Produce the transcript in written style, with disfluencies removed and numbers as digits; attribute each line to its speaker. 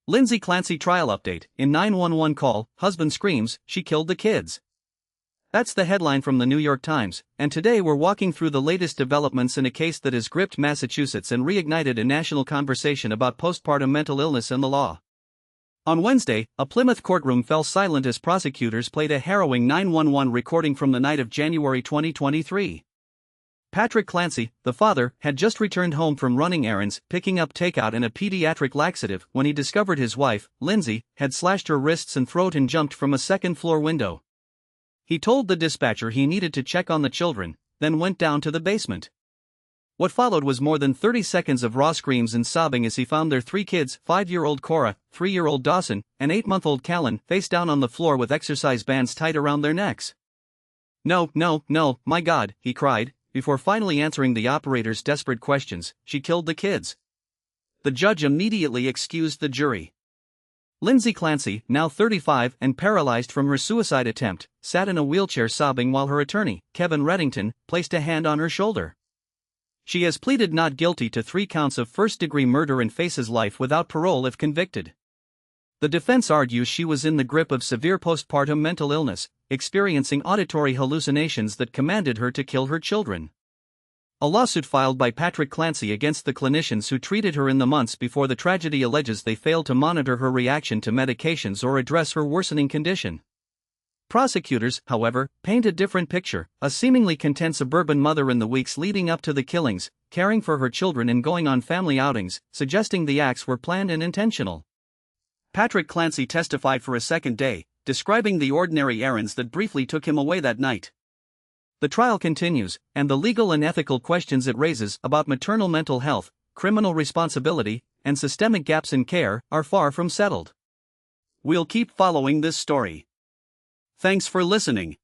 Speaker 1: Lindsay Clancy trial update. In 911 call, husband screams, she killed the kids. That's the headline from the New York Times, and today we're walking through the latest developments in a case that has gripped Massachusetts and reignited a national conversation about postpartum mental illness and the law. On Wednesday, a Plymouth courtroom fell silent as prosecutors played a harrowing 911 recording from the night of January 2023. Patrick Clancy, the father, had just returned home from running errands, picking up takeout and a pediatric laxative when he discovered his wife, Lindsay, had slashed her wrists and throat and jumped from a second-floor window. He told the dispatcher he needed to check on the children, then went down to the basement. What followed was more than 30 seconds of raw screams and sobbing as he found their 3 kids, 5-year-old Cora, 3-year-old Dawson, and 8-month-old Callan, face down on the floor with exercise bands tied around their necks. "No, no, no, my God," he cried, before finally answering the operator's desperate questions. "She killed the kids." The judge immediately excused the jury. Lindsay Clancy, now 35 and paralyzed from her suicide attempt, sat in a wheelchair sobbing while her attorney, Kevin Reddington, placed a hand on her shoulder. She has pleaded not guilty to 3 counts of first-degree murder and faces life without parole if convicted. The defense argues she was in the grip of severe postpartum mental illness, experiencing auditory hallucinations that commanded her to kill her children. A lawsuit filed by Patrick Clancy against the clinicians who treated her in the months before the tragedy alleges they failed to monitor her reaction to medications or address her worsening condition. Prosecutors, however, paint a different picture: a seemingly content suburban mother in the weeks leading up to the killings, caring for her children and going on family outings, suggesting the acts were planned and intentional. Patrick Clancy testified for a second day, describing the ordinary errands that briefly took him away that night. The trial continues, and the legal and ethical questions it raises about maternal mental health, criminal responsibility, and systemic gaps in care are far from settled. We'll keep following this story. Thanks for listening.